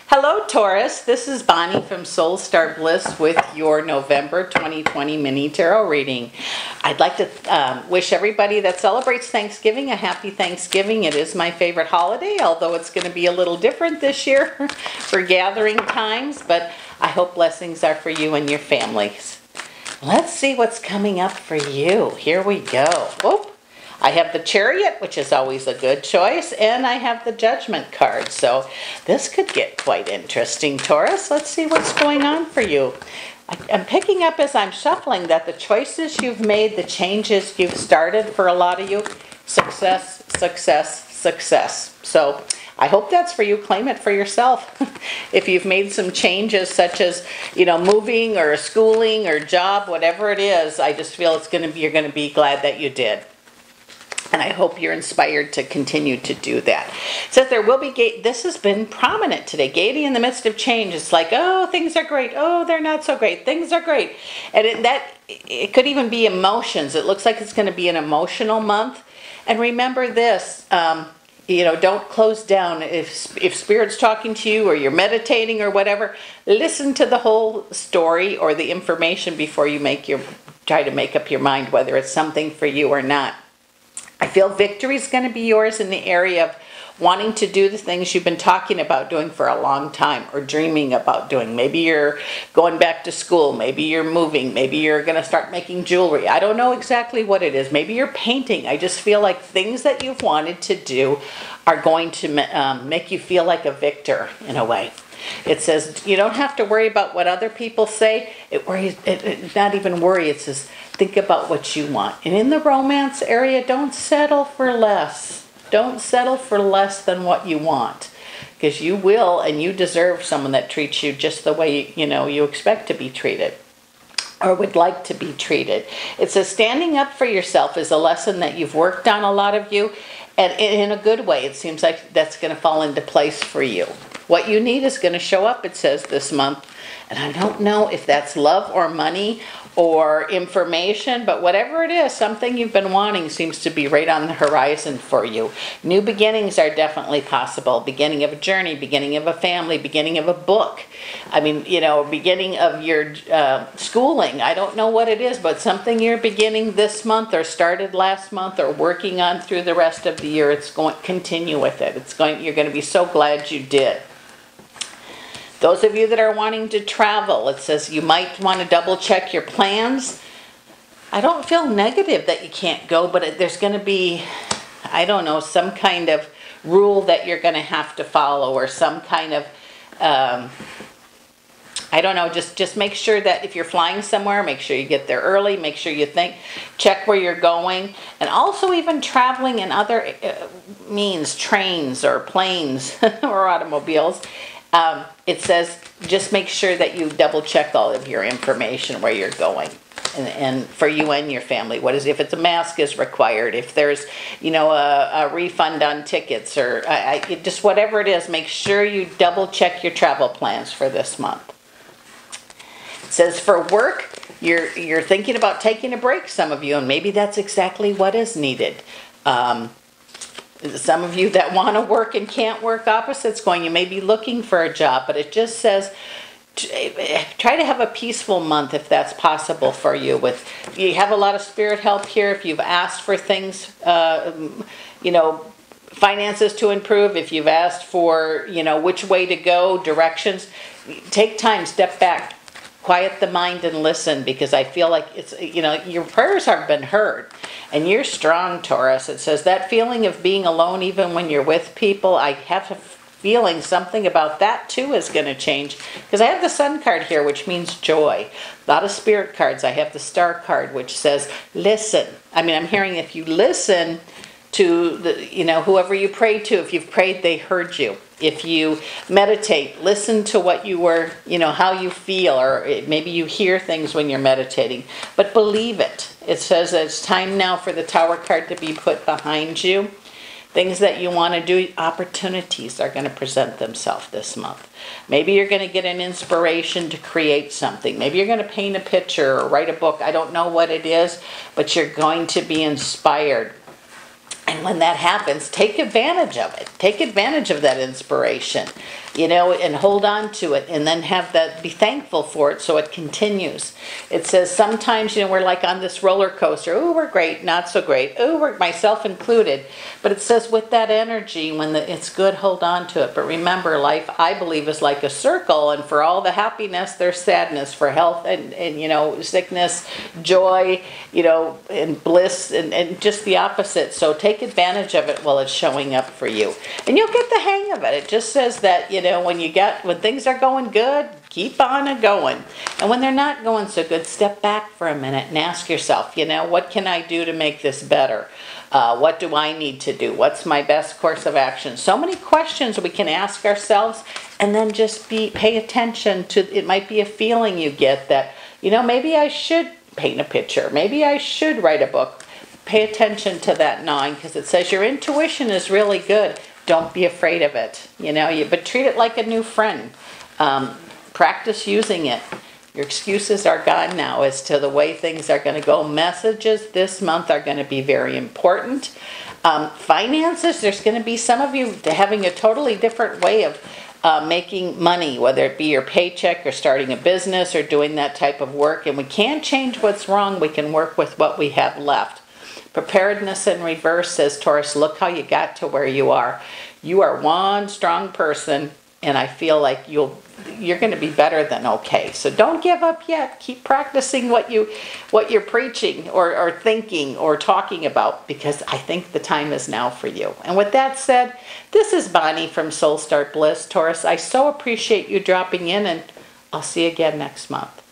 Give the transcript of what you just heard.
Hello, Taurus. This is Bonnie from Soul Star Bliss with your November 2020 mini tarot reading. I'd like to wish everybody that celebrates Thanksgiving a happy Thanksgiving. It is my favorite holiday, although it's going to be a little different this year for gathering times, but I hope blessings are for you and your families. Let's see what's coming up for you. Here we go. Whoop. I have the Chariot, which is always a good choice, and I have the Judgment card. So this could get quite interesting, Taurus. Let's see what's going on for you. I'm picking up as I'm shuffling that the choices you've made, the changes you've started for a lot of you, success, success, success. So I hope that's for you. Claim it for yourself. If you've made some changes such as, moving or schooling or job, whatever it is, I just feel you're going to be glad that you did. And I hope you're inspired to continue to do that. It says there will be, this has been prominent today, gaiety in the midst of change. It's like, oh, things are great. Oh, they're not so great. Things are great. And it could even be emotions. It looks like it's going to be an emotional month. And remember this, don't close down. If Spirit's talking to you or you're meditating or whatever, listen to the whole story or the information before you try to make up your mind whether it's something for you or not. I feel victory is going to be yours in the area of wanting to do the things you've been talking about doing for a long time or dreaming about doing. Maybe you're going back to school. Maybe you're moving. Maybe you're going to start making jewelry. I don't know exactly what it is. Maybe you're painting. I just feel like things that you've wanted to do are going to make you feel like a victor in a way. It says you don't have to worry about what other people say. Not even worry. It says think about what you want. And in the romance area, don't settle for less. Don't settle for less than what you want. Because you will and you deserve someone that treats you just the way you expect to be treated or would like to be treated. It says standing up for yourself is a lesson that you've worked on, a lot of you, and in a good way. It seems like that's going to fall into place for you. What you need is going to show up, it says, this month. And I don't know if that's love or money or information, but whatever it is, something you've been wanting seems to be right on the horizon for you. New beginnings are definitely possible. Beginning of a journey, beginning of a family, beginning of a book. Beginning of your schooling. I don't know what it is, but something you're beginning this month or started last month or working on through the rest of the year. It's going to continue with it. You're going to be so glad you did. Those of you that are wanting to travel, it says you might want to double check your plans. I don't feel negative that you can't go, but there's going to be, some kind of rule that you're going to have to follow or some kind of, just make sure that if you're flying somewhere, make sure you get there early, make sure you check where you're going. And also even traveling in other means, trains or planes or automobiles. It says just make sure that you double check all of your information where you're going, and for you and your family. If it's a mask is required, if there's a refund on tickets or just whatever it is, make sure you double check your travel plans for this month. It says for work, you're thinking about taking a break, some of you, and maybe that's exactly what is needed. Some of you that want to work and can't work, opposites going, you may be looking for a job, but it just says try to have a peaceful month if that's possible for you. You have a lot of spirit help here. If you've asked for things, finances to improve, if you've asked for, which way to go, directions, take time, step back. Quiet the mind and listen, because I feel like it's, your prayers have been heard and you're strong, Taurus. It says that feeling of being alone even when you're with people, I have a feeling something about that too is going to change, because I have the Sun card here, which means joy. A lot of spirit cards. I have the Star card, which says listen. I'm hearing if you listen to whoever you pray to, if you've prayed, they heard you. If you meditate, listen to what you were, how you feel, or maybe you hear things when you're meditating, but believe it. It says that it's time now for the Tower card to be put behind you. Things that you want to do, opportunities are going to present themselves this month. Maybe you're going to get an inspiration to create something. Maybe you're going to paint a picture or write a book. I don't know what it is, but you're going to be inspired. And when that happens, take advantage of it. Take advantage of that inspiration. and hold on to it, and then be thankful for it so it continues. It says sometimes, we're like on this roller coaster. Oh, we're great, not so great. Oh, we're, myself included. But it says with that energy, when it's good, hold on to it. But remember, life, I believe, is like a circle, and for all the happiness, there's sadness. For health and sickness, joy, and bliss, and just the opposite. So take advantage of it while it's showing up for you. And you'll get the hang of it. It just says that, when things are going good, keep on going. And when they're not going so good, step back for a minute and ask yourself, what can I do to make this better? What do I need to do? What's my best course of action? So many questions we can ask ourselves, and then just pay attention to, it might be a feeling you get that, maybe I should paint a picture. Maybe I should write a book. Pay attention to that gnawing, because it says your intuition is really good. Don't be afraid of it, but treat it like a new friend. Practice using it. Your excuses are gone now as to the way things are going to go. Messages this month are going to be very important. Finances, there's going to be some of you having a totally different way of making money, whether it be your paycheck or starting a business or doing that type of work. And we can't change what's wrong. We can work with what we have left. Preparedness in reverse says, Taurus, look how you got to where you are. You are one strong person, and I feel like you're going to be better than okay. So don't give up yet. Keep practicing what you're preaching or thinking or talking about, because I think the time is now for you. And with that said, this is Bonnie from Soul Start Bliss. Taurus, I so appreciate you dropping in, and I'll see you again next month.